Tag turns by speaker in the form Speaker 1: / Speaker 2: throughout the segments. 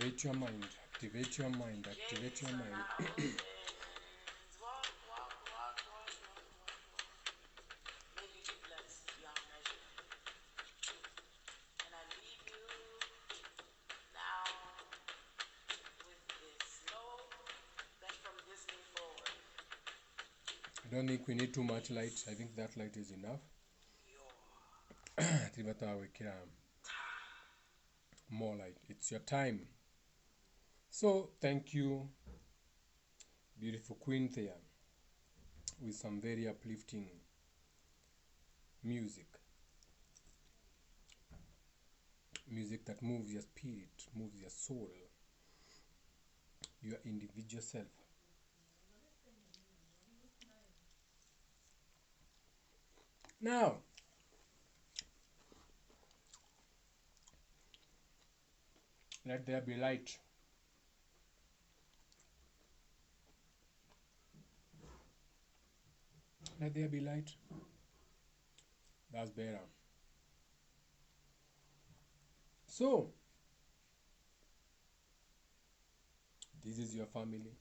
Speaker 1: Activate your mind, activate your mind, activate your mind. I don't think we need too much light. I think that light is enough. More light. It's your time. So thank you, beautiful Queen there, with some very uplifting music. Music that moves your spirit, moves your soul, your individual self. Now, let there be light. Let there be light. That's better. So, this is your family.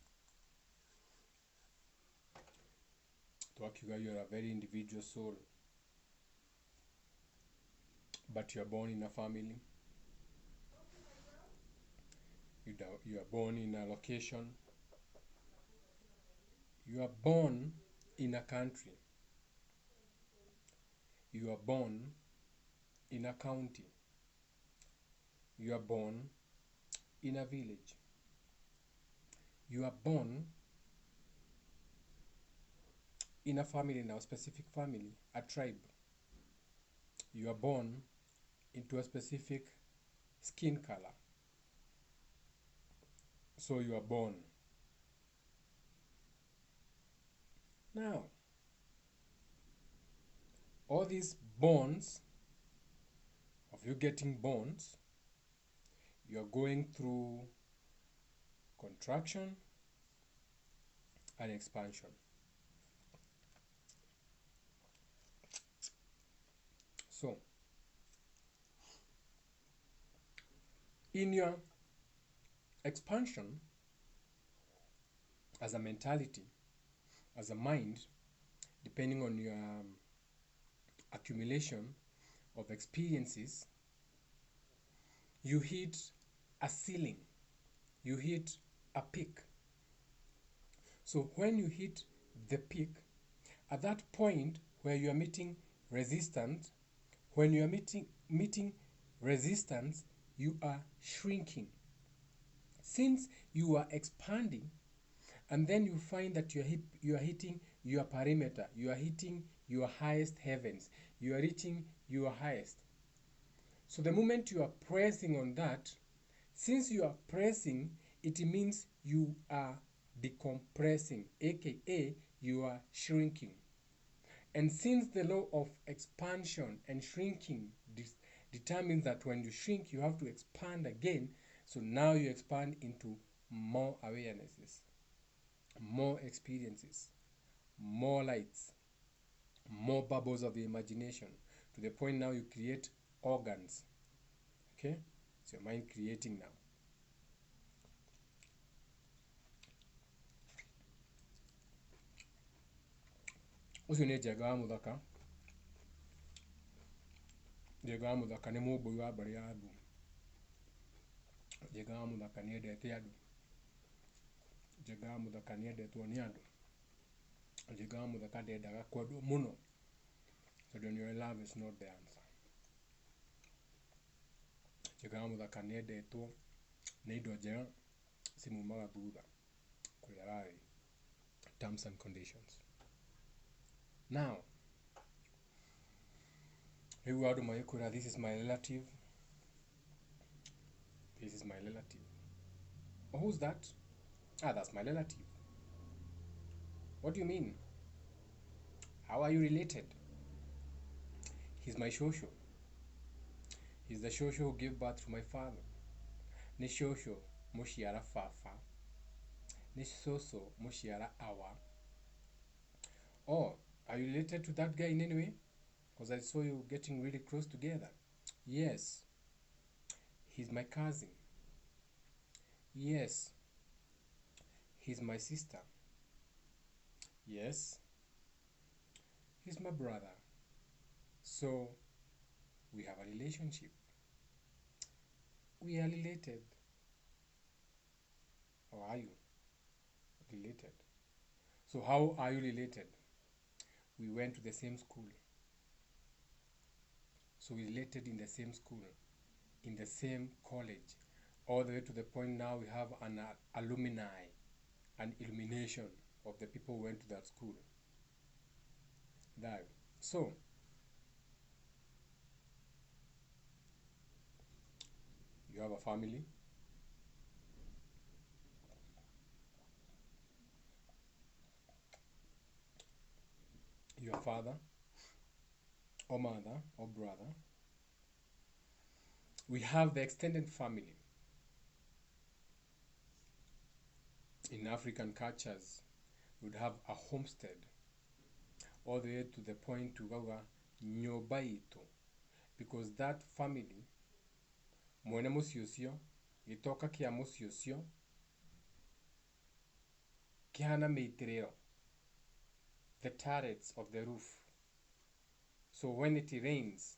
Speaker 1: Twakiga, you're a very individual soul. But you're born in a family. You are born in a location. You are born in a country. You are born in a county. You are born in a village. You are born in a family, now a specific family, a tribe. You are born into a specific skin color. So you are born. Now, all these bonds, of you getting bonds, you are going through contraction and expansion. So, in your expansion, as a mentality, as a mind, depending on your accumulation of experiences, you hit a ceiling, you hit a peak. So when you hit the peak, at that point where you are meeting resistance, when you are meeting resistance, you are shrinking. Since you are expanding, and then you find that you are hitting your perimeter, you are hitting your highest heavens, you are reaching your highest. So the moment you are pressing on that, since you are pressing, it means you are decompressing, aka you are shrinking. And since the law of expansion and shrinking determines that when you shrink, you have to expand again, so now you expand into more awarenesses, more experiences, more lights, more bubbles of the imagination, to the point now you create organs. Okay? It's your mind creating now. Ucio nĩ Njenga wa Mũthaka. Njenga wa Mũthaka nĩ mũmbũi wa mbarĩ ya Andũ. Njenga wa Mũthaka nĩ endete andũ. Njenga wa Mũthaka nĩ endetwo nĩ andũ. Njenga wa Mũthaka ndendaga kwendwo mũno, tondũ nĩoĩ love is not the answer. Njenga wa Mũthaka nĩ endetwo nĩ indo njega cimumaga thutha kũrĩa ararĩ. Terms and conditions. Now, rĩu andũ magĩkwĩra this is my relative. This is my relative. Oh, who's that? Ah, that's my relative. What do you mean? How are you related? He's my shosho. He's the shosho who gave birth to my father. Ni shosho mushiara fafa. Ni soso mushiara awa. Oh, are you related to that guy in any way? Because I saw you getting really close together. Yes. He's my cousin. Yes, he's my sister. Yes, he's my brother. So we have a relationship. We are related. Or are you related? So how are you related? We went to the same school. So we related in the same school, in the same college, all the way to the point now we have an alumni, an illumination of the people who went to that school. That. So you have a family, your father or mother or brother. We have the extended family. In African cultures, we would have a homestead all the way to the point to gaga nyoba itu, because that family mwene musiusio gitoka kia musiusio kihana meitireo, the turrets of the roof. So when it rains,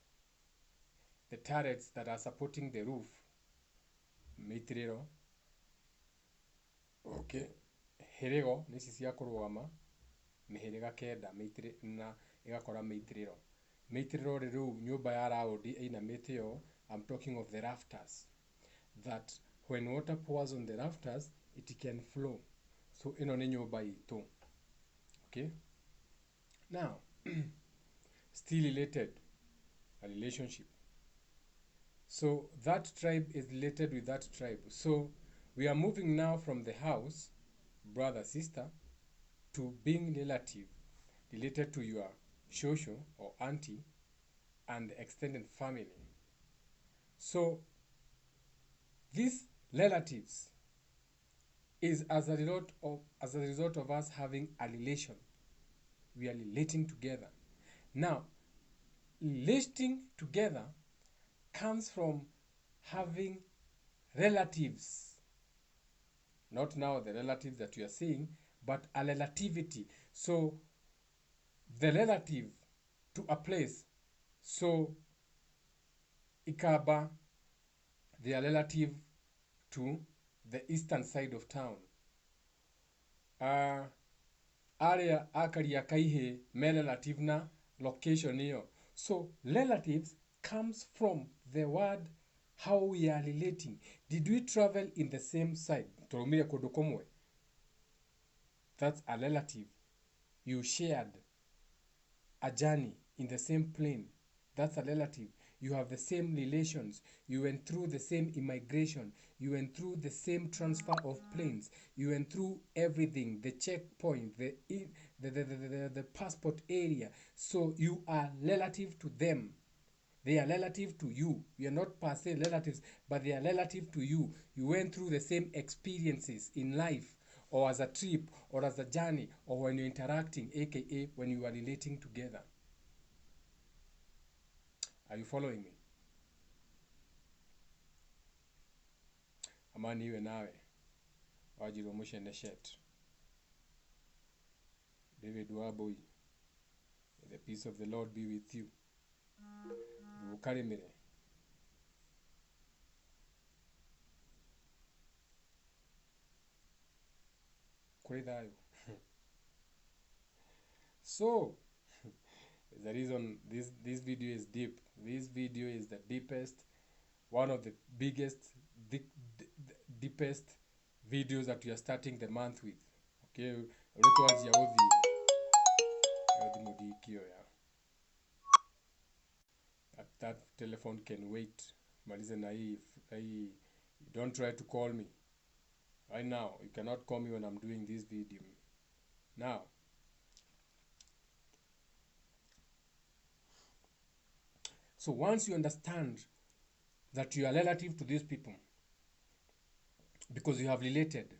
Speaker 1: the turrets that are supporting the roof meitireo, okay, herego nisi cia kurugama mihiriga kenda na igakora meitirero. Meitirero riu nyumba ya raudi einamite yo, I'm talking of the rafters, that when water pours on the rafters it can flow. So ino ni nyumba itu. Okay, now still related, a relationship. So that tribe is related with that tribe. So we are moving now from the house, brother, sister, to being relative, related to your shosho or auntie and extended family. So these relatives is as a result of us having a relation. We are relating together. Now, relating together comes from having relatives. Not now the relatives that you are seeing, but a relativity. So the relative to a place. So Ikaba, they are relative to the eastern side of town. Area akaria kaihe me relative na location hiyo. So relatives comes from the word how we are relating. Did we travel in the same side? Toromire kodokomwe. That's a relative. You shared a journey in the same plane. That's a relative. You have the same relations. You went through the same immigration. You went through the same transfer of planes. You went through everything, the checkpoint, the passport area. So you are relative to them. They are relative to you. You are not per se relatives, but they are relative to you. You went through the same experiences in life, or as a trip, or as a journey, or when you're interacting, aka when you are relating together. Are you following me? Amani iwe nawe wajiri omushe neshet. David Waboy, the peace of the Lord be with you. Bukarimire. Kuridayo. So the reason this video is deep. This video is the deepest, one of the biggest, deepest videos that we are starting the month with. Okay, that telephone can wait. Malize na hii, don't try to call me right now. You cannot call me when I'm doing this video. Now, so once you understand that you are relative to these people because you have related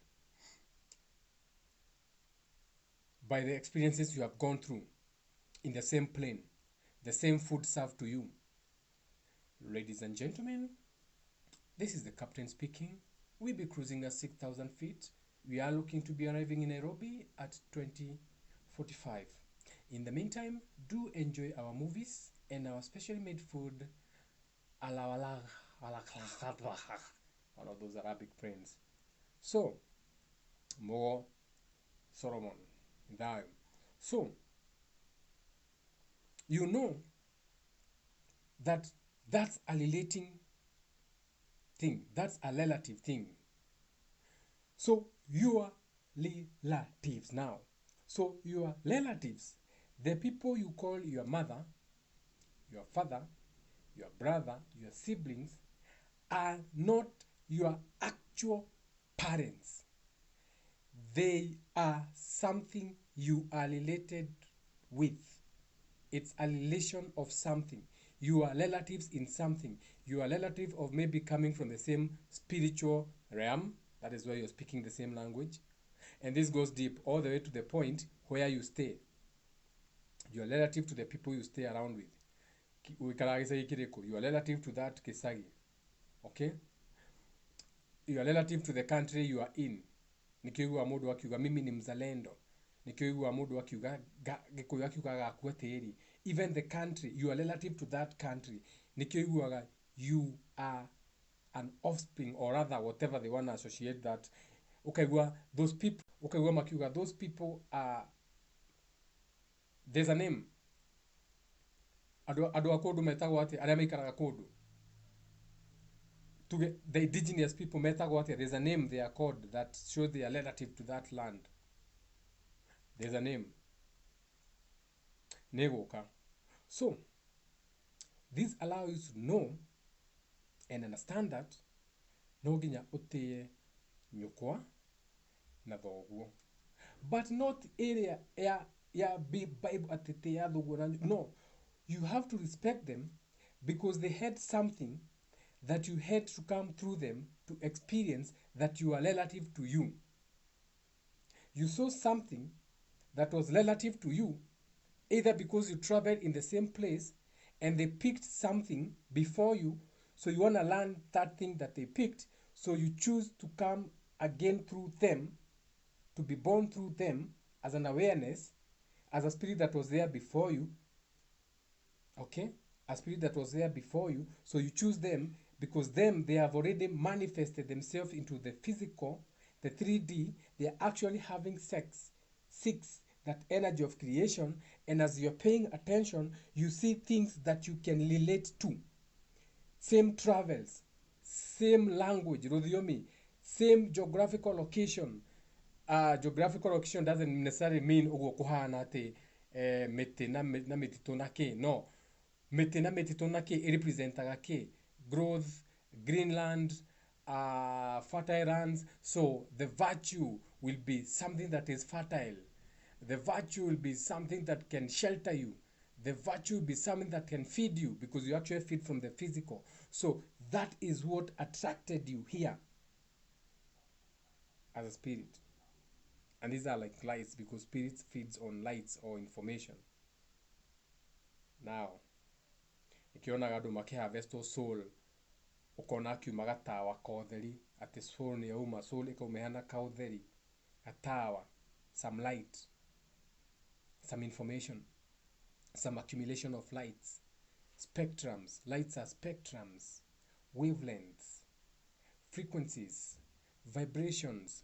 Speaker 1: by the experiences you have gone through in the same plane, the same food served to you. Ladies and gentlemen, this is the captain speaking. we'll be cruising at 6,000 feet. We are looking to be arriving in Nairobi at 2045. In the meantime, do enjoy our movies and our specially made food. One of those Arabic friends. So, more Solomon. So, you know that that's a relating thing. That's a relative thing. So, your relatives now. So, your relatives, the people you call your mother, your father, your brother, your siblings, are not your actual parents. They are something you are related with. It's a relation of something. You are relatives in something. You are relative of maybe coming from the same spiritual realm. That is why you're speaking the same language. And this goes deep all the way to the point where you stay. You are relative to the people you stay around with. You are relative to that kisagi. Okay? You are relative to the country you are in. Nikiugua mundu akiuga mimi ni mzalendo. Nikiugua mundu akiuga gikuyu akiuga gakua tiri. Even the country, you are relative to that country. Nikiugua you are an offspring or rather whatever they want to associate that. Ukaigua those people, ukaigua makiuga those people are, there's a name. Adu akodu metagwo ati aria maikaraga kodu. To the indigenous people metagwo ati, there's a name they are called that shows they are relative to that land. There's a name. Negoka. So, this allows you to know and understand that no ginya utie nyukwa na thoguo. But not area ya Bible atete ya thoguo na no. You have to respect them because they had something that you had to come through them to experience that you are relative to you. You saw something that was relative to you, either because you traveled in the same place and they picked something before you, so you want to learn that thing that they picked, so you choose to come again through them, to be born through them as an awareness, as a spirit that was there before you. Okay? A spirit that was there before you, so you choose them because them, they have already manifested themselves into the physical, the 3D. They are actually having sex, that energy of creation, and as you're paying attention, you see things that you can relate to. Same travels, same language, Rodiomi, same geographical location. Geographical location doesn't necessarily mean ugokuhana te mete na metitona ke. No. Mete na metitona ke representaga ke. Growth, Greenland, fertile lands. So the virtue will be something that is fertile. The virtue will be something that can shelter you. The virtue will be something that can feed you because you actually feed from the physical. So that is what attracted you here as a spirit. And these are like lights because spirit feeds on lights or information. Now, ikiona gadu makiharvest soul, ukona kiumaga tawa ka utheri, ati soul ni yauma, soul ikaumehana ka utheri, atawa, some light, some information, some accumulation of lights, spectrums. Lights are spectrums, wavelengths, frequencies, vibrations,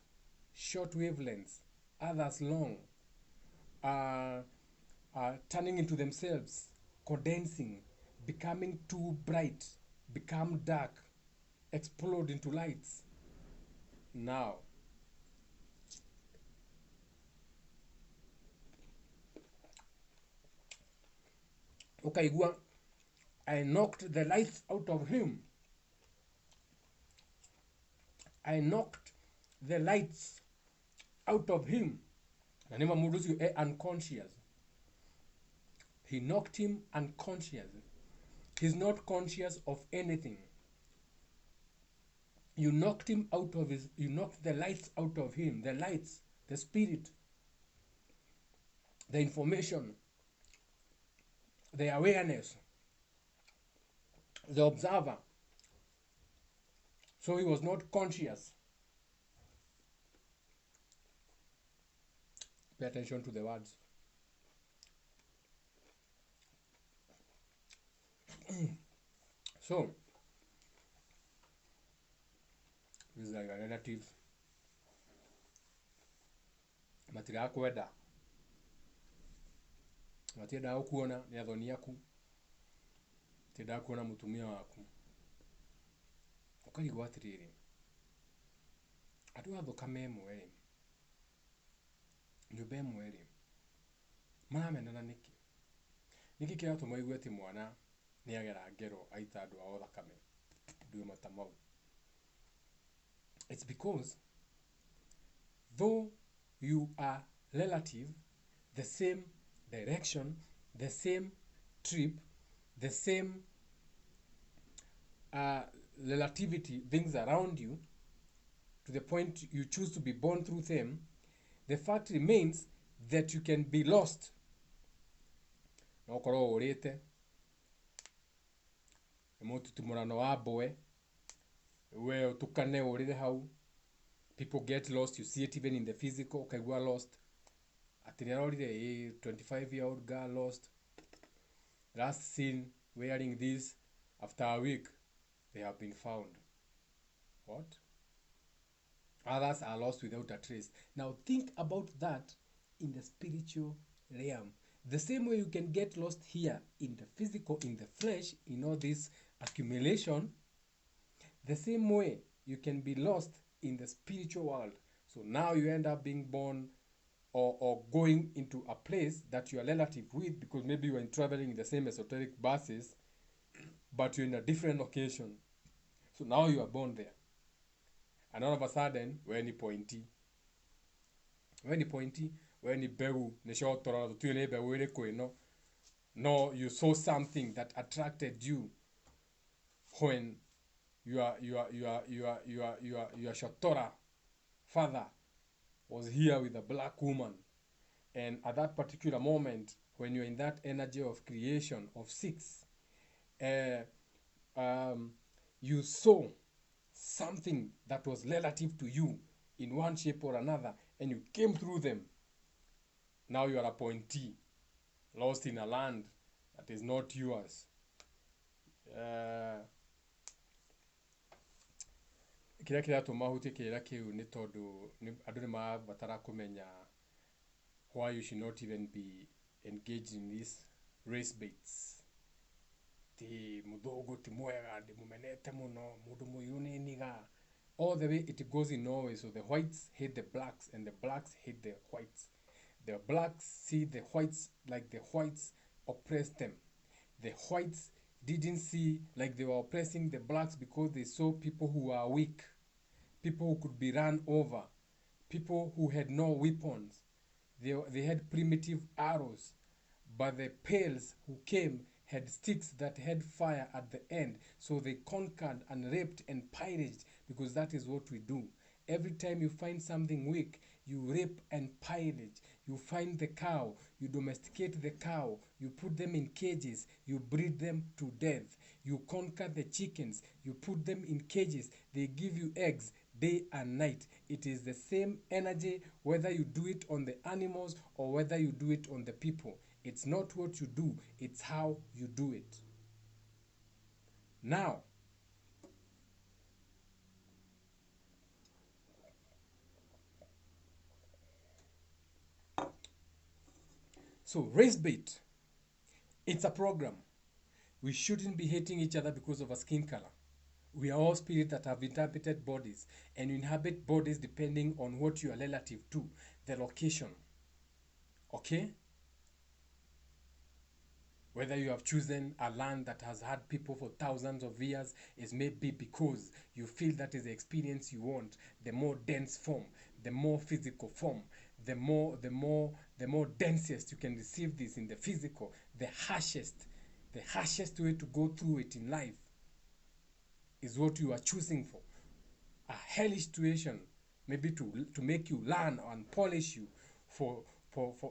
Speaker 1: short wavelengths, others long, turning into themselves, condensing, becoming too bright, become dark, explode into lights. Now, ukaigua, I knocked the lights out of him. I knocked the lights out of him. Nanema muduzi unconscious. He knocked him unconscious. He's not conscious of anything. You knocked him out of his, you knocked the lights out of him. The lights, the spirit, the information, the awareness, the observer. So he was not conscious. Pay attention to the words. So, this is like a relative. Matirakwenda. Matiendaga gũkuona nĩ athoni aku. Matiendaga kuona mũtumia waku. Ũkarigwo atĩrĩrĩ. Andũ a thũkame ĩmwe rĩ. Nyũmba ĩmwe rĩ. Maramenana nĩkĩ? Nĩkĩ kĩratũma igue atĩ mwana nĩagera ngero aita andũ ao thakame? Ndue mata mau. It's because though you are relative, the same direction, the same trip, the same relativity, things around you, to the point you choose to be born through them, the fact remains that you can be lost. No korwo ũrĩte mũtutumũrano wa mbwe we ũtukane ũrĩre hau. People get lost, you see it even in the physical. Ukaigua lost atĩ nĩarorire a 25-year-old girl lost, last seen wearing this, after a week they have been found. What? Others are lost without a trace. Now think about that in the spiritual realm. The same way you can get lost here in the physical, in the flesh, in all this accumulation, the same way you can be lost in the spiritual world. So now you end up being born or going into a place that you are relative with, because maybe you are traveling in the same esoteric buses, but you're in a different location. So now you are born there. And all of a sudden, we're ni pointy. We're ni pointy, we're ni bewu, ni shotora, tu ni bewu ni kweno. No, you saw something that attracted you when your shotora father was here with a black woman. And at that particular moment, when you're in that energy of creation, of six, you saw something that was relative to you in one shape or another, and you came through them. Now you are a appointee, lost in a land that is not yours. Kĩrĩa kĩratũma hutie kĩrĩa kĩu nĩ tondũ andũ nĩmarabatara kũmenya why you should not even be engaged in these race baits. Ti mũthũngũ ti mwega, ndĩmũmenete mũno, mũndũ mũirũ nĩ niga. All the way it goes in Norway. So the whites hate the blacks and the blacks hate the whites. The blacks see the whites like the whites oppressed them. The whites didn't see like they were oppressing the blacks because they saw people who were weak, people who could be run over, people who had no weapons. They had primitive arrows, but the pales who came had sticks that had fire at the end. So they conquered and raped and pillaged, because that is what we do. Every time you find something weak, you rape and pillage. You find the cow, you domesticate the cow, you put them in cages, you breed them to death. You conquer the chickens, you put them in cages, they give you eggs day and night. It is the same energy whether you do it on the animals or whether you do it on the people. It's not what you do, it's how you do it. Now, so race bait, it's a program. We shouldn't be hating each other because of a skin color. We are all spirits that have inhabited bodies, and you inhabit bodies depending on what you are relative to, the location. Okay? Whether you have chosen a land that has had people for thousands of years is maybe because you feel that is the experience you want, the more dense form, the more physical form, the more densest you can receive this in the physical, the harshest way to go through it in life is what you are choosing for. A hellish situation, maybe to make you learn and polish you for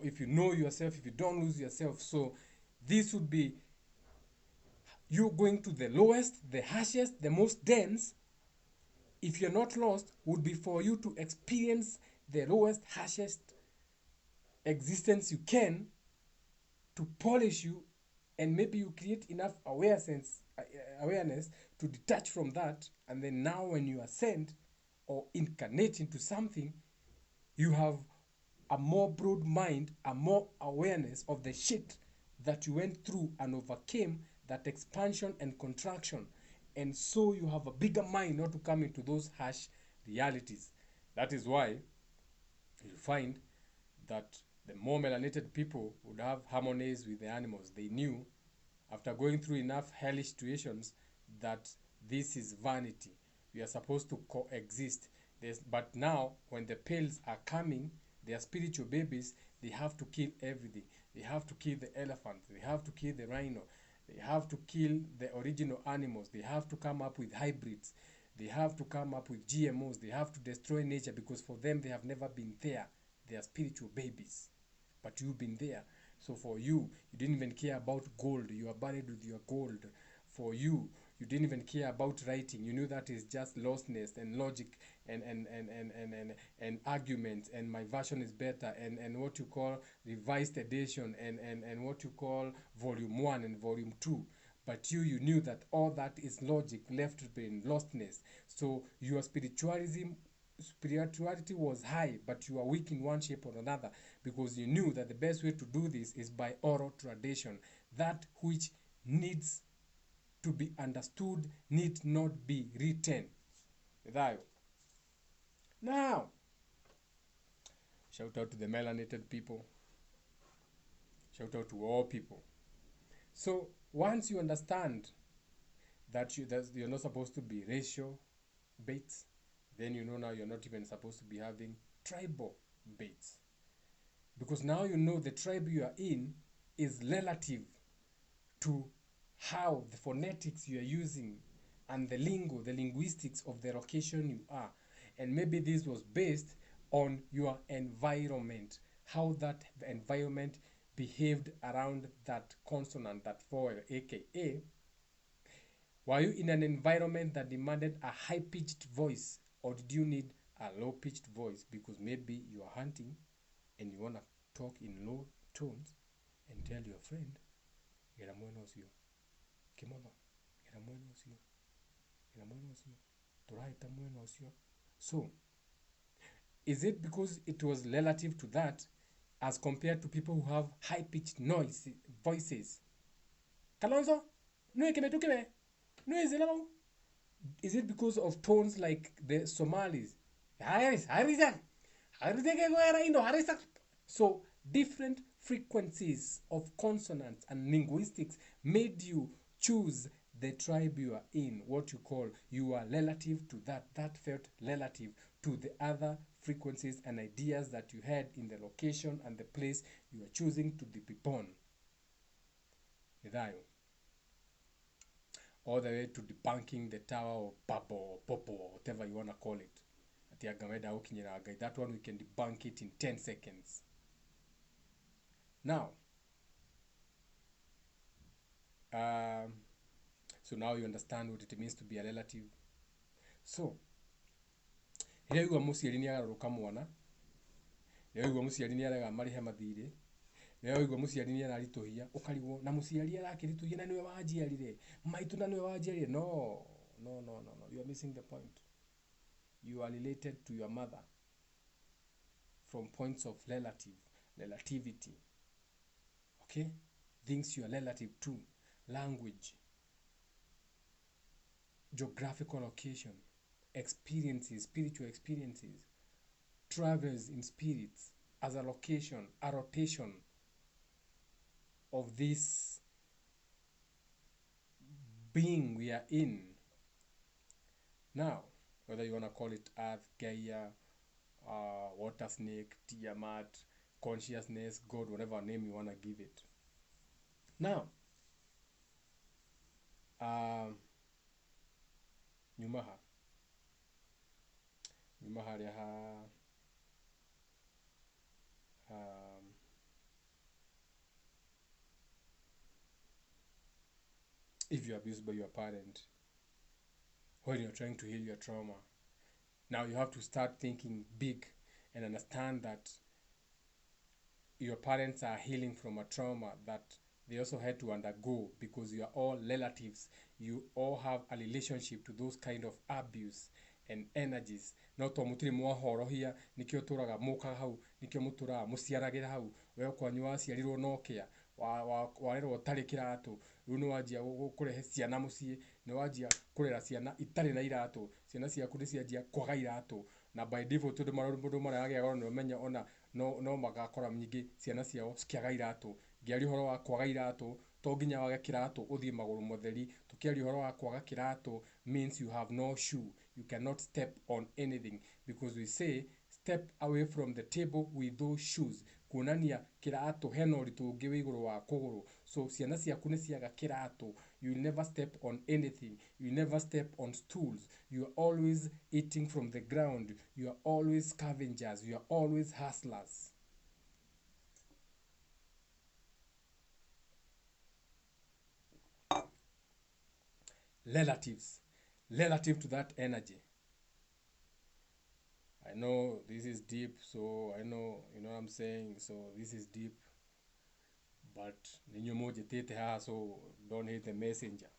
Speaker 1: if you know yourself, if you don't lose yourself. So this would be you going to the lowest, the harshest, the most dense. If you're not lost, would be for you to experience the lowest, harshest existence you can to polish you, and maybe you create enough awareness to detach from that, and then now when you ascend or incarnate into something, you have a more broad mind, a more awareness of the shit that you went through and overcame, that expansion and contraction. And so you have a bigger mind not to come into those harsh realities. That is why you'll find that the more melanated people would have harmonies with the animals. They knew, after going through enough hellish situations, that this is vanity. We are supposed to coexist. But now, when the pales are coming, they are spiritual babies, they have to kill everything. They have to kill the elephant, they have to kill the rhino, they have to kill the original animals, they have to come up with hybrids, they have to come up with GMOs, they have to destroy nature, because for them they have never been there. They are spiritual babies. But you've been there. So for you, you didn't even care about gold. You are buried with your gold. For you, you didn't even care about writing. You knew that is just lostness and logic and arguments, and my version is better, and what you call revised edition, and what you call volume 1 and volume 2. But you knew that all that is logic left in lostness. So your spirituality was high, but you are weak in one shape or another, because you knew that the best way to do this is by oral tradition. That which needs to be understood need not be written. Now, shout out to the melanated people. Shout out to all people. So once you understand that you're not supposed to be racial baits, then you know now you're not even supposed to be having tribal baits. Because now you know the tribe you are in is relative to how the phonetics you are using and the lingo, the linguistics of the location you are. And maybe this was based on your environment, how that environment behaved around that consonant, that vowel, aka, were you in an environment that demanded a high-pitched voice, or did you need a low-pitched voice? Because maybe you are hunting and you want to talk in low tones and tell your friend, "Gera mwena ucio, kimono, gera mwena ucio, gera mwena ucio, turaita mwena ucio." So, is it because it was relative to that, as compared to people who have high-pitched voices? Kalonzo, no kimetukime, no is Is it because of tones like the Somalis? So different frequencies of consonants and linguistics made you choose the tribe you are in, what you call you are relative to that. That felt relative to the other frequencies and ideas that you had in the location and the place you are choosing to be born. All the way to debunking the Tower or Babo or Popo or whatever you want to call it. That one we can debunk it in 10 seconds. Now, so now you understand what it means to be a relative. So, here you are muciari ni agaruka mwana. Here you are muciari ni araga marihe mathire. Rĩo ũigua mũciari nĩ ararituhia ũkarigwo na mũciari arakĩrituhia na niwe wanjiarire maitu na niwe wanjiarire. No, you are missing the point. You are related to your mother from points of relativity. Okay, things you are relative to: language, geographical location, experiences, spiritual experiences, travels in spirits as a location, a rotation of this being we are in. Now, whether you want to call it Earth, Gaia, Water Snake, Tiamat, Consciousness, God, whatever name you want to give it. Now, Nyumaha Reha, if you're abused by your parent, when you're trying to heal your trauma, now you have to start thinking big and understand that your parents are healing from a trauma that they also had to undergo because you are all relatives. You all have a relationship to those kind of abuse and energies. No to mutiri mwahorohia nikio turaga muka hau nikio mutura muciaragira hau we kwanyu waciarirwo nokia warerwo tari kiratu riu ni wanjia kurehe ciana mucii ni wanjia kurera ciana itari na iratu ciana ciaku ni cianjia kwaga iratu na by default mundu maragĩa goro no menya ona no magakora nyingi ciana ciao cikiaga iratu ngiari horo wa kwaga iratu to nginya wage kiratu uthie maguru mutheri tukiari horo wa kwaga kiratu means you have no shoe, you cannot step on anything because we say step away from the table with those shoes kuonania kiratu hena uritu ungi wi iguru wa kuguru. So ciana ciaku ni ciaga kiratu, you will never step on anything, you will never step on stools, you are always eating from the ground, you are always scavengers, you are always hustlers. Relative to that energy. I know this is deep, so I know, you know what I'm saying, so this is deep, but so don't hate the messenger.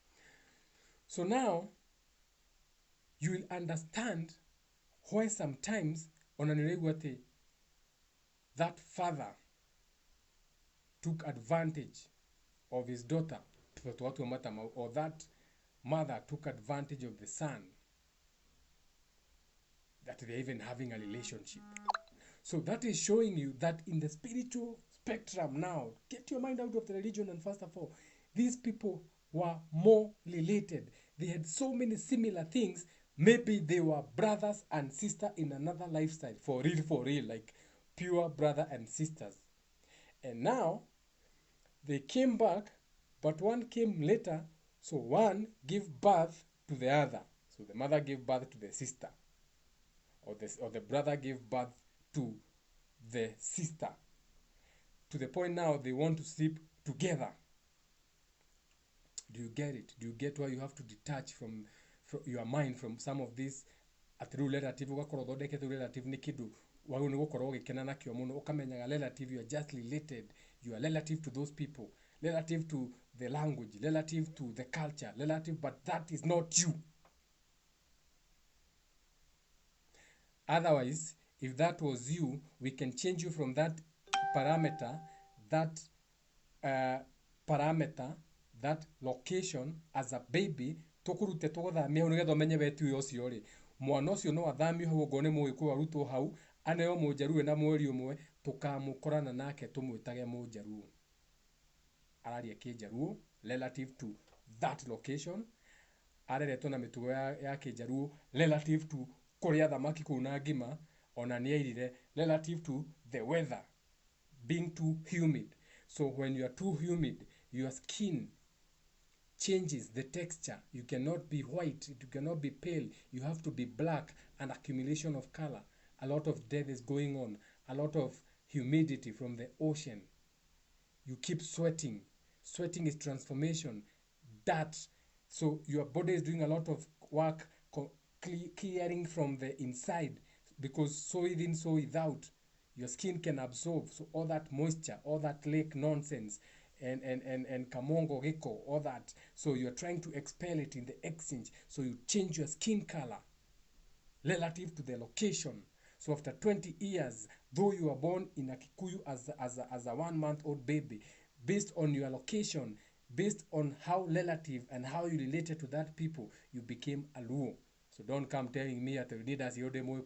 Speaker 1: So now you will understand why sometimes that father took advantage of his daughter, or that mother took advantage of the son, that they're even having a relationship. So that is showing you that in the spiritual spectrum now, get your mind out of the religion, and first of all, these people were more related. They had so many similar things. Maybe they were brothers and sisters in another lifestyle, for real, like pure brother and sisters. And now they came back, but one came later, so one gave birth to the other. So the mother gave birth to the sister, or the brother gave birth to the sister, to the point now they want to sleep together. Do you get it? Do you get why you have to detach from your mind from some of these through relative ugakorwo thondeke through relative ni kindu wau ni gukorwo ugikena nakio muno ukamenyaga relative, you are just related, you are relative to those people, relative to the language, relative to the culture, relative, but that is not you. Otherwise, if that was you, we can change you from that parameter, that location as a baby, tukurute tugothamia nigetha menye wetu yo cio ri mwana ucio no athamio hau ngo ni mugiku arutwo hau aneo mujaruo na mweri umwe tukamukorana nake tumwitage mujaruo araria kijaruo relative to that location, areretwo na mitugo ya kijaruo relative to kuria thamaki kuna ngima ona ni airire relative to the weather being too humid. So when you are too humid, your skin changes the texture. You cannot be white, you cannot be pale, you have to be black, an accumulation of color. A lot of death is going on, a lot of humidity from the ocean. You keep sweating. Sweating is transformation. That, so your body is doing a lot of work clearing from the inside, because so within, so without, your skin can absorb. So all that moisture, all that lake nonsense, and kamongo geko, all that. So you're trying to expel it in the exchange. So you change your skin color relative to the location. So after 20 years, though you were born in a Kikuyu as a 1 month old baby, based on your location, based on how relative and how you related to that people, you became a Luo. So don't come telling me that you need as your demo.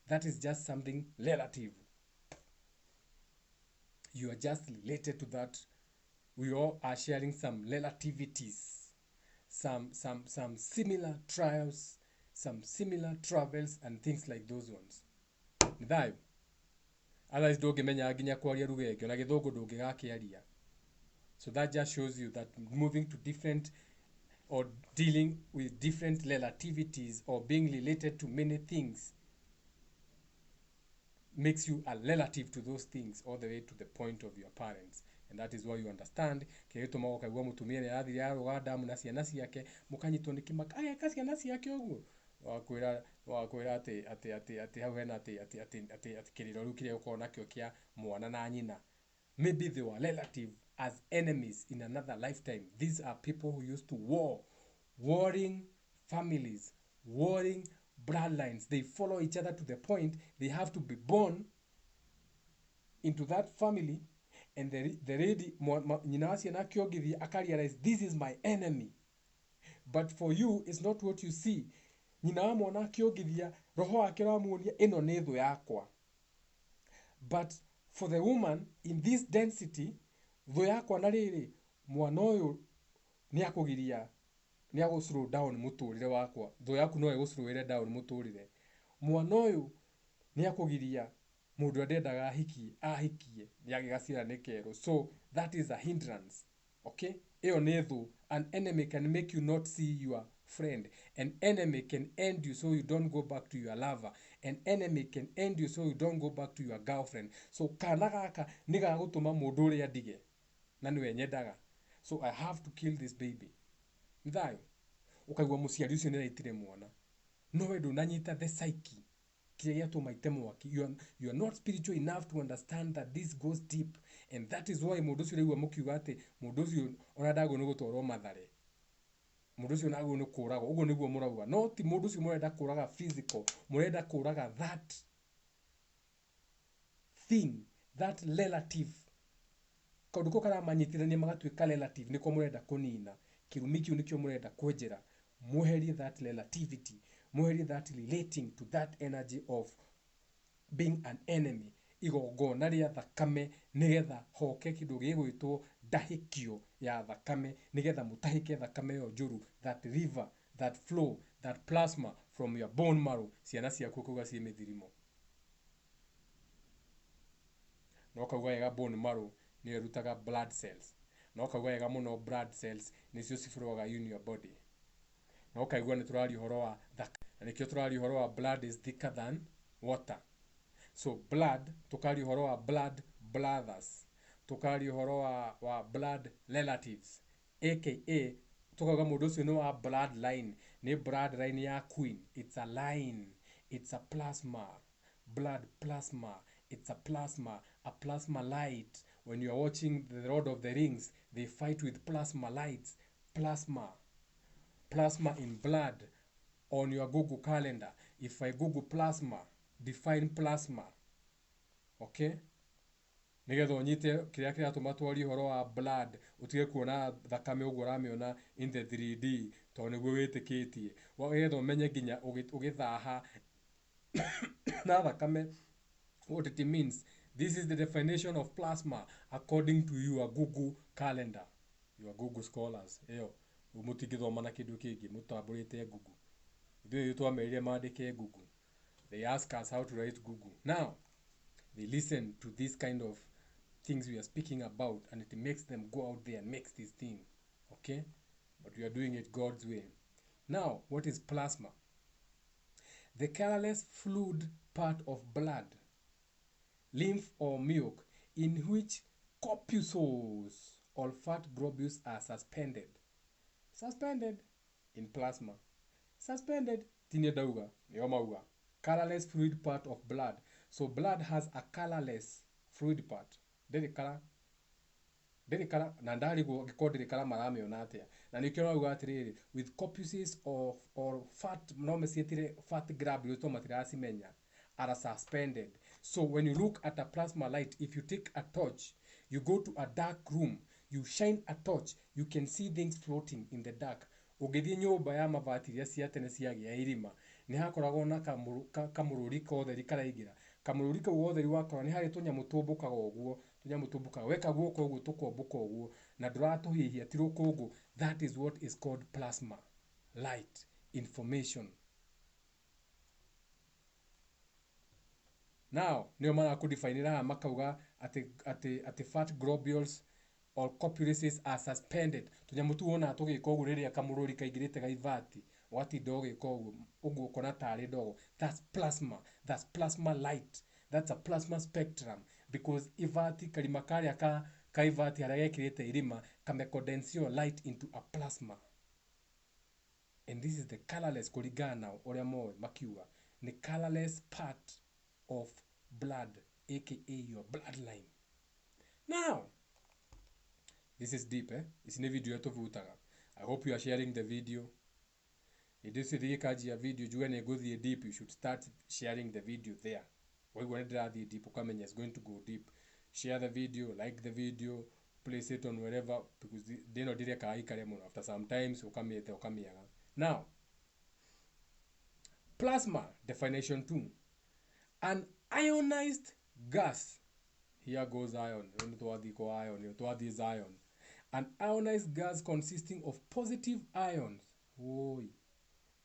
Speaker 1: That is just something relative. You are just related to that. We all are sharing some relativities, some similar trials, some similar travels and things like those ones. Nithayo. Otherwise ndungimenya nginya kwaria rugenge na githungu ndungigakiaria. So that just shows you that moving to different or dealing with different relativities or being related to many things makes you a relative to those things all the way to the point of your parents. And that is why you understand kirito mako kaigwa mutumia ni athiri ya ruganda mu na ciana ciake mukanyitwo ni kimaka ageka ciana ciake uguo wakwira wakwira ati hau hena ati kiriro riu kiria ukorwo nakio kia mwana na nyina. Maybe they were relative as enemies in another lifetime. These are people who used to warring families, warring bloodlines. They follow each other to the point they have to be born into that family, and the lady nyina wa ciana akiongithia akarealize this is my enemy. But for you it's not what you see. Nyina wa mwana akiongithia roho wake ramuonia ino ni thu yakwa. But for the woman in this density, thu yakwa na riri mwana uyu ni akugiria ni ago slow down muturire wakwa. Thu yaku no ego slow down muturire. Mwana uyu ni akugiria mundu ndendaga ahikie ni agigacira ni kero. So that is a hindrance. Okay? Iyo ni thu. An enemy can make you not see your friend. An enemy can end you so you don't go back to your lover. An enemy can end you so you don't go back to your girlfriend. So kana gaka ni gagutuma mundu uria ndige na niwe nyendaga. So I have to kill this baby. Nithayo ukaigua muciari ucio ni raitire mwana. No we ndunanyita the psyche kiria giatumaite mwaki. You are not spiritual enough to understand that this goes deep, and that is why mundu ucio rigwa mukiuga ati mundu ucio ona ndago ni gutwarwo mathare, mundu ucio nago ni kuraga. Uguo niguo murauga. No ti mundu ucio murenda kuraga physical, murenda kuraga that thing, that relative. Kaundu ko karamanyitithania magatuika relative niko murenda kunina. Kirumi kiu nikio murenda kwenjera. Muherie that relativity, muherie that relating to that energy of being an enemy. Igongona ria thakame nigetha hoke kindu gigwitwo ndahikio ya thakame, nigetha mutahike thakame yo njuru, that river, that flow, that plasma from your bone marrow, ciana ciaku kuga cie mithirimo. No kauga wega bone marrow ni erutaga blood cells. No kauga wega muno blood cells nicio ciflowaga in your body. No kaigua ni turari horo wa thakame, na nikio turari horo wa blood is thicker than water. So blood, tukari horo wa blood brothers, tukari horo wa blood relatives, aka tukauga mundu ucio ni wa bloodline, ni bloodline ya queen. It's a line, it's a plasma, blood plasma, it's a plasma light. When you are watching the Lord of the Rings, they fight with plasma lights. Plasma in blood. On your Google calendar, if I Google plasma, define plasma, okay, nigetha unyite kiria kiratuma twari horo wa blood, utige kuona thakame uguo ramiona in the 3D to niguo witikitie. Wagetha umenye nginya ugithaha na thakame what it means. This is the definition of plasma according to your Google calendar, your Google scholars. Eyo umutigithoma na kindu kingi mutamburite Google. Google. They ask us how to write Google. Now, they listen to this kind of things we are speaking about, and it makes them go out there and make this thing. Okay? But we are doing it God's way. Now, what is plasma? The colorless fluid part of blood, lymph or milk, in which corpuscles or fat globules are suspended. Suspended in plasma. Suspended, tine dauga, yomauga. Colorless fluid part of blood. So blood has a colorless fluid part. Deri color. Na ndari giko deri color marame onatia. Na nikyo nauga atiriri, with corpuscles of or fat, no mesietire fat globules to matirasi menya, are suspended. So when you look at a plasma light, if you take a torch, you go to a dark room, you shine a torch, you can see things floating in the dark. Ugithie nyumba ya mabati iria cia tene ciagia irima, ni hakoragwo na kamururi ka utheri karaingira. Kamururi ka utheri wakora ni hari tunyamu tumbukaga uguo, tunyamu tumbukaga weka guoko uguo tukombuka uguo, na nduratuhihia ti rukungu. That is what is called plasma light information. Now nio mara ku define ra makauga ati fat globules or corpuscles are suspended. Tunyamu tu wona tugika uguo riria kamururi kaingirite gaivati wati doge ko uguo kona tari dogo. That's plasma. That's plasma light. That's a plasma spectrum, because ivati kalima karia ka ivati haria gekirite irima kame condense your light into a plasma. And this is the colorless kuligana oria moe makiuga the colorless part of blood, aka your bloodline. Now, this is deep, eh? It's in video tuvutaga. I hope you are sharing the video. Idisirikajia video juene go the deep, you should start sharing the video there. When the deep ukamenya is going to go deep. Share the video, like the video, place it on wherever, because they know direct after sometimes ukamiyaga. Now, plasma definition 2. An ionized gas. Here goes ion. Is ion. An ionized gas consisting of positive ions. Oi.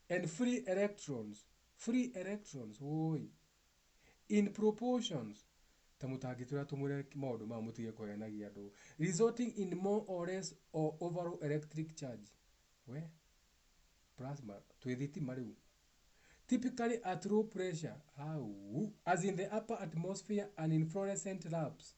Speaker 1: And free electrons. Free electrons. Oi. In proportions. Resulting in more or less or overall electric charge. Where? Plasma. Typically at low pressure, as in the upper atmosphere and in fluorescent lamps.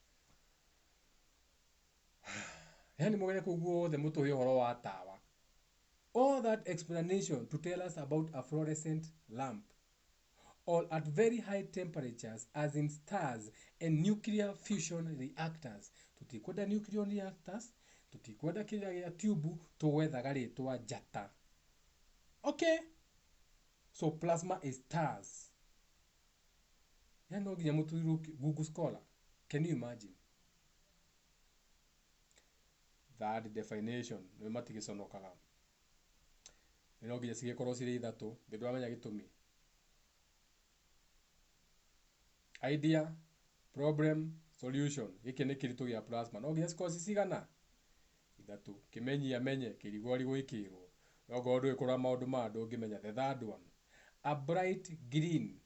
Speaker 1: All that explanation to tell us about a fluorescent lamp. All at very high temperatures, as in stars and nuclear fusion reactors. Tutikwenda nuclear reactors, tutikwenda kila tube tuwethaga ritwa jata. Okay? So plasma is stars. Google Scholar. Can you imagine? That definition. Numatigisonokaga. Nginya cigikorwo ciri ithatu, ndwamenya gitumi. Idea, problem, solution. Giki ni kiritu gia plasma. No nginya cikorwo cigana ithatu. Kimenyi amenye kirigwo ari gwikirwo. No gondo ikora maundu ma ndungimenya. The third one. A bright green,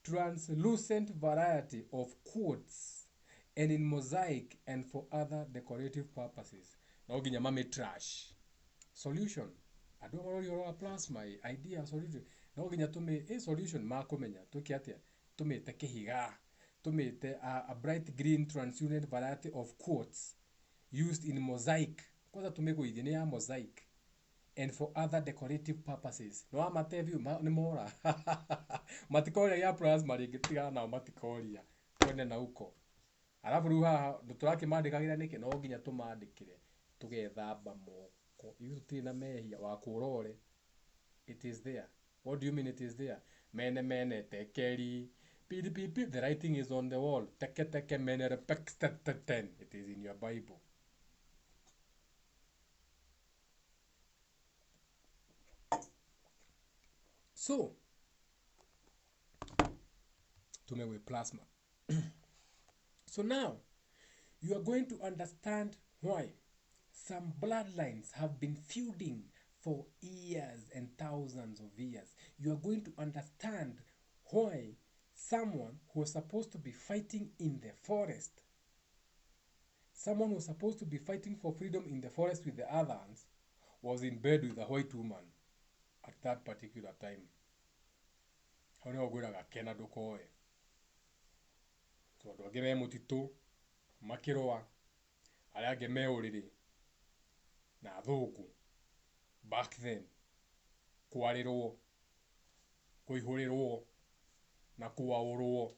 Speaker 1: translucent variety of quartz and in mosaic and for other decorative purposes. No nginya mame trash. Solution. Adu marori plasma idea solution. No nginya tume solution makumenya tuki atia tumite kihiga tumite a bright green translucent variety of quartz used in mosaic. Kwanza tumekuithia ya mosaic and for other decorative purposes. No amatevu ni mora. Matikoria ya plasma ringitiga na matikoria kwene na uko. Alafu ru haha turakimandikagira niki no nginya tumandikire tugethamba moko. Iu tutina mehia wa kurore. It is there. What do you mean it is there? Mene tekeri. Pipi. The writing is on the wall. Teke mene repexten. It is in your Bible. So, tumewe plasma. So now, you are going to understand why some bloodlines have been feuding for years and thousands of years. You are going to understand why someone who was supposed to be fighting in the forest, someone who was supposed to be fighting for freedom in the forest with the others, was in bed with a white woman at that particular time. How do you go Kena dokoe? So do ageme mutito makiroa aria ageme uriri na thuku back then kwarirwo kuihurirwo na kuwaurwo.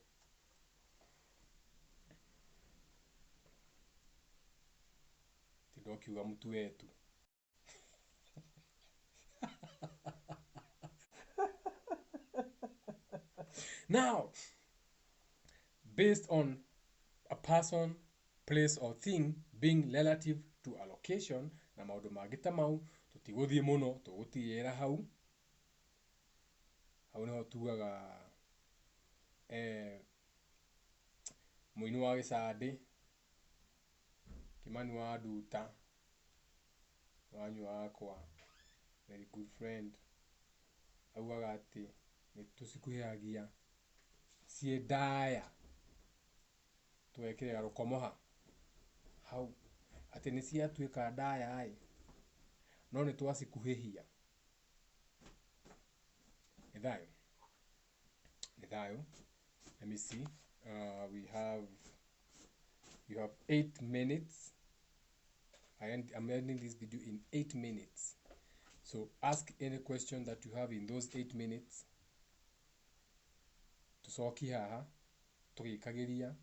Speaker 1: Tidokiuga mutu wetu. Now, based on a person, place or thing being relative to a location, na maundu magita mau tutiguthie muno tugutiera hau niho tugaga muini wa gicandi Kimani wa Nduta wanyu wakwa very good friend augaga ati nitucikuheagia cie ndaya twekirega rukomoha hau ati ni ciatuika ndaya ai no ni twacikuhihia nithayo. Let me see. You have 8 minutes. I'm ending this video in 8 minutes. So ask any question that you have in those 8 minutes. Tucoki haha tugikagiria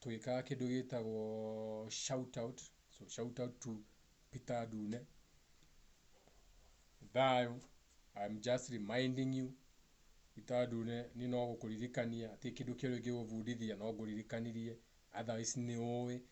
Speaker 1: tugikaga kindu gitagwo shout out. So shout out to Peter Dune. Thayo, I'm just reminding you. Peter Dune ni no gukuririkania ati kindu kiru gigubundithia no nguririkanirie, otherwise ni owe.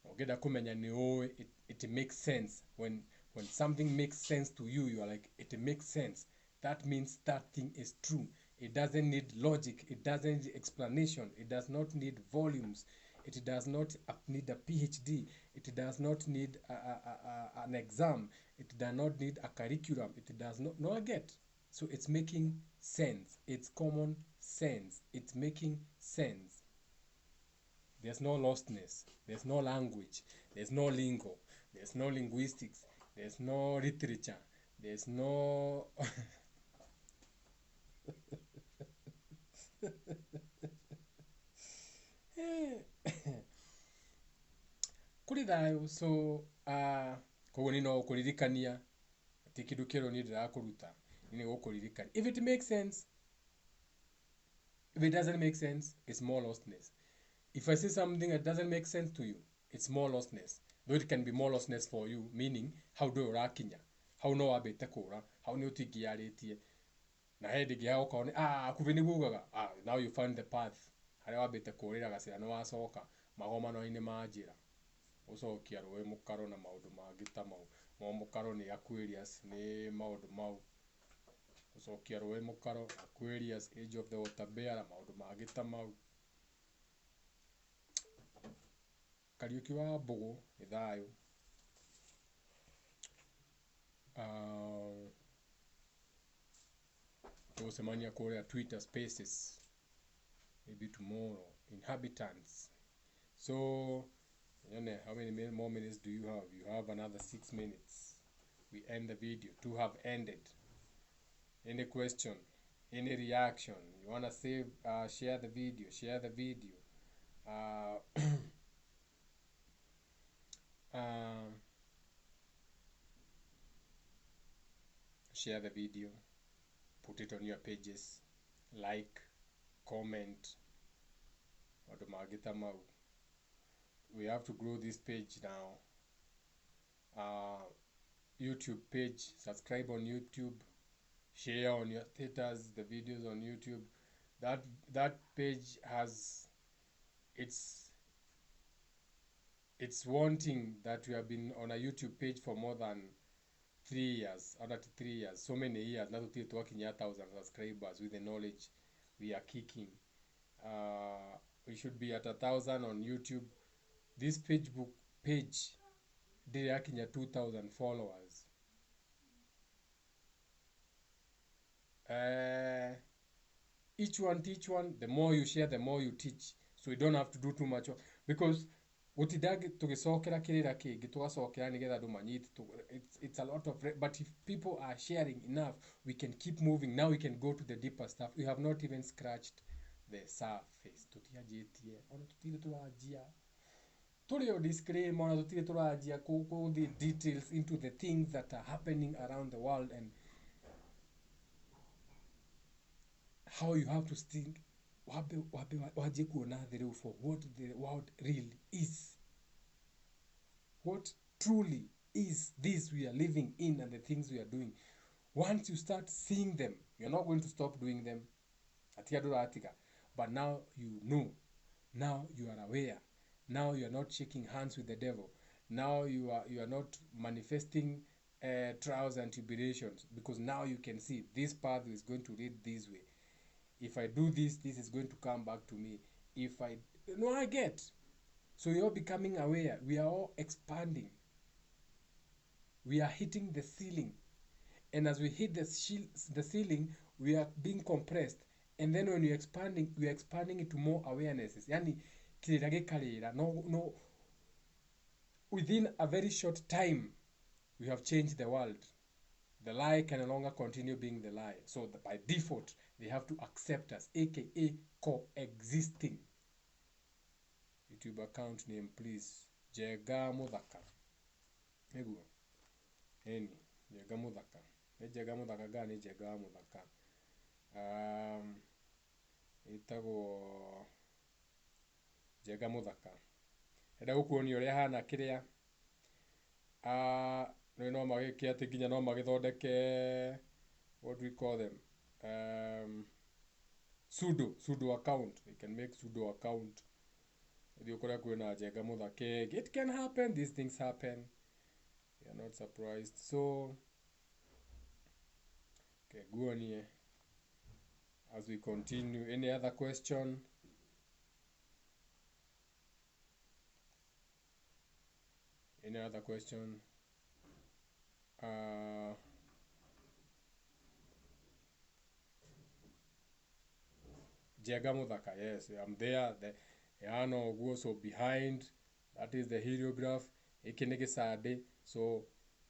Speaker 1: Ungenda kumenya ni owe, it makes sense. When something makes sense to you, you are like, it makes sense. That means that thing is true. It doesn't need logic. It doesn't need explanation. It does not need volumes. It does not need a PhD. It does not need an exam. It does not need a curriculum. It does not, no, I get. So it's making sense. It's common sense. It's making sense. There's no lostness. There's no language. There's no lingo. There's no linguistics. There's no literature. There's no... kuri thayo. So koguo ni no kuririkania ati kindu kiero ni ndirakuruta ni gukuririkania. If it makes sense, if it doesn't make sense, it's more lostness. If I say something that doesn't make sense to you, it's more lostness. Though it can be more lostness for you, meaning how do urakinya, how no wabete kura, how ni utigiaritie na hindi gia ukone kuvi ni gugaga now you find the path haria wabete kurira gacira no wacoka magomano-ini ma njira ucokia rũĩ mũkaro na maũndũ mangĩ ta mau. Mũkaro ni Aquarius, ni maũndũ mau. Ucokia rũĩ mũkaro, Aquarius, age of the water bearer, maũndũ mangĩ ta mau. Kariuki wa Mbugu ni thayo. Tusemania kuria Twitter Spaces maybe tomorrow. Inhabitants. So how many more minutes do you have? You have another 6 minutes. We end the video. To have ended. Any question? Any reaction? You wanna save? Share the video. Share the video. Share the video. Put it on your pages. Like, comment. We have to grow this page now. YouTube page, subscribe on YouTube, share on your status the videos on YouTube. That page has it's wanting that we have been on a YouTube page for more than 3 years, under 3 years, so many years. Now we're talking 1,000 subscribers with the knowledge we are kicking. We should be at 1,000 on YouTube. This Facebook page, they are 2,000 followers. Each one teach one. The more you share, the more you teach. So you don't have to do too much. Because utidagi tugisokera kirira kingi tugasokera nigetha andu manyite. It's a lot of, but if people are sharing enough, we can keep moving. Now we can go to the deeper stuff. We have not even scratched the surface. Tutiajitie ona tutire turajia tulio disclaim ona tutire turajia go the details into the things that are happening around the world and how you have to think waje kuona through for what the world really is, what truly is this we are living in and the things we are doing. Once you start seeing them, you're not going to stop doing them. But now you know. Now you are aware. Now you are not shaking hands with the devil. Now you are not manifesting trials and tribulations, because now you can see this path is going to lead this way. If I do this, this is going to come back to me. I get. So you're becoming aware. We are all expanding. We are hitting the ceiling. And as we hit the ceiling, we are being compressed. And then when we are expanding into more awarenesses. Yani, no, within a very short time, we have changed the world. The lie can no longer continue being the lie. So by default, they have to accept us, aka coexisting. YouTube account name, please. Jega Mudaka. Any. njega muthaka nĩ njega muthaka ga nĩ njega muthaka ĩtagwo njega muthaka enda gũkuonia ũrĩa hana kĩrĩa no magĩke atĩ nginya no magĩthondeke what do we call them pseudo account. You can make pseudo account ndio kũrĩa kwĩna njega muthaka it can happen, these things happen, we are not surprised. So okay, guonie as we continue. Any other question? Any other question? Jega muthaka, yes, I'm there. The Yano go so behind. That is the heliograph. Ikinege sade. So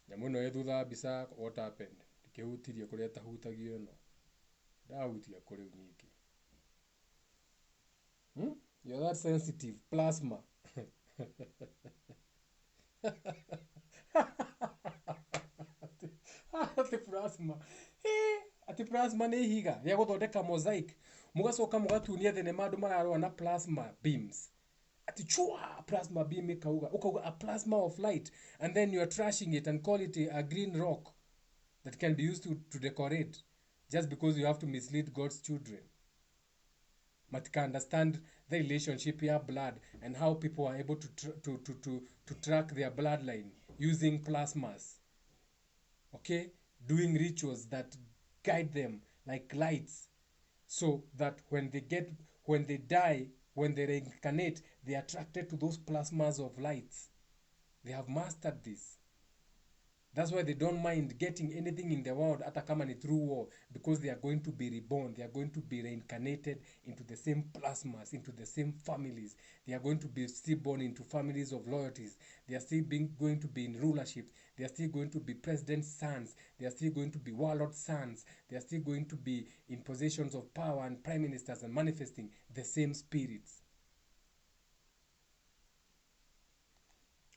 Speaker 1: nyamuno edutha bisa what happened? Dikehutirie kuria tahutagio no. Dahutia kuri unyiki. You're that sensitive. Plasma. Ati plasma. Ati plasma nĩ ihiga rĩa gũthondeka mosaic. Mugacoka mugatunia thenema andũ mararũa na plasma beams. Ati chua plasma beam ukauga a plasma of light, and then you are trashing it and call it a green rock that can be used to decorate just because you have to mislead God's children. Matika understand the relationship here, blood, and how people are able to track their bloodline using plasmas. Okay, doing rituals that guide them like lights, so that when they die, when they reincarnate, they are attracted to those plasmas of lights. They have mastered this. That's why they don't mind getting anything in the world hata kama ni through war, because they are going to be reborn. They are going to be reincarnated into the same plasmas, into the same families. They are going to be still born into families of loyalties. They are still going to be in rulership. They are still going to be president's sons. They are still going to be warlord sons. They are still going to be in positions of power and prime ministers and manifesting the same spirits.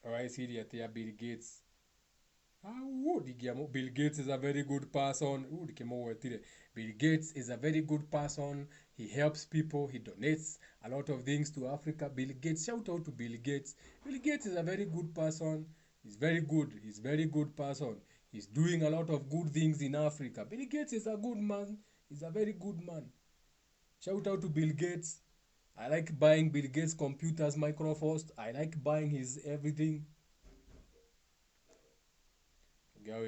Speaker 1: Alright, see here, Bill Gates. Bill Gates is a very good person. Bill Gates is a very good person. He helps people. He donates a lot of things to Africa. Bill Gates, shout out to Bill Gates. Bill Gates is a very good person. He's very good. He's a very good person. He's doing a lot of good things in Africa. Bill Gates is a good man. He's a very good man. Shout out to Bill Gates. I like buying Bill Gates computers, Microsoft. I like buying his everything. Video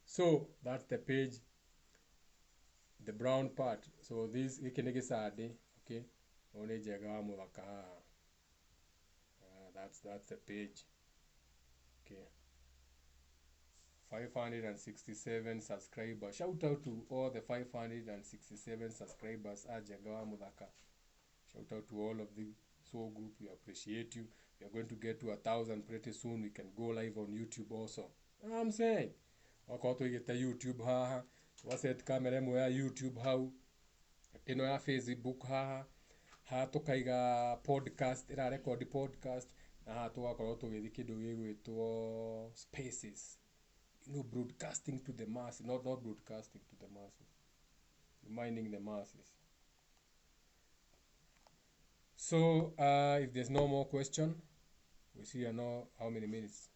Speaker 1: so that's the page, the brown part. So this okay, that's the page. Okay, 567 subscribers. Shout out to all the 567 subscribers. Shout out to all of the Soul Group. We appreciate you. We are going to get to 1,000 pretty soon. We can go live on YouTube also. You know what I'm saying? Wakato igeta YouTube haha. Waset kamera ĩmwe ya YouTube hau. Ĩno ya Facebook haha. Ha tukaiga podcast, ĩra record podcast. Na ha tugakorwo tũgĩthi kĩndũ gĩgwĩtwo spaces. You know, broadcasting to the masses. Not broadcasting to the masses. Reminding the masses. So, if there's no more question, we see now how many minutes.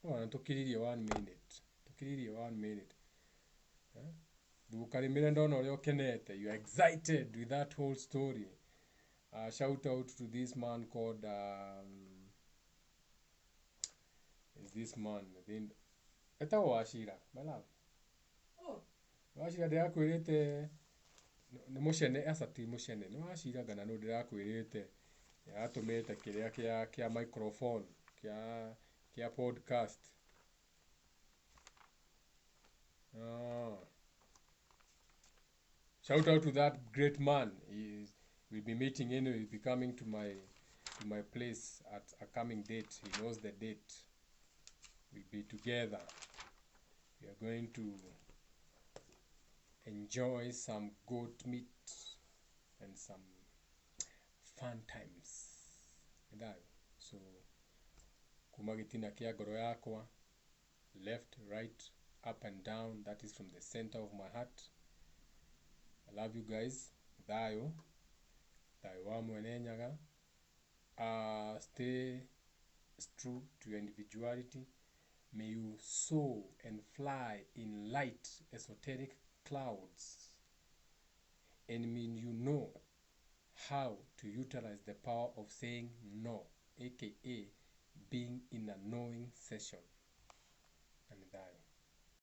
Speaker 1: Oh, and to kill 1 minute. To kill 1 minute. You are excited with that whole story. Shout out to this man called is this man Etawa Washira, my love. Oh, Washira de akwirite nĩ mũcene asati mũcene nĩ waciraga na no ndĩrakwĩrĩte yatumĩte kĩrĩa kĩa microphone kĩa podcast. Shout out to that great man. We'll be meeting anyway. He'll be coming to my place at a coming date. He knows the date. We'll be together. We are going to enjoy some goat meat and some fun times. So kuma gitina kia ngoro yakwa, left, right, up and down. That is from the center of my heart. I love you guys. Thayo wa mwene nyaga. Stay true to your individuality. May you soar and fly in light esoteric clouds, and may you know how to utilize the power of saying no, aka being in a knowing session. And that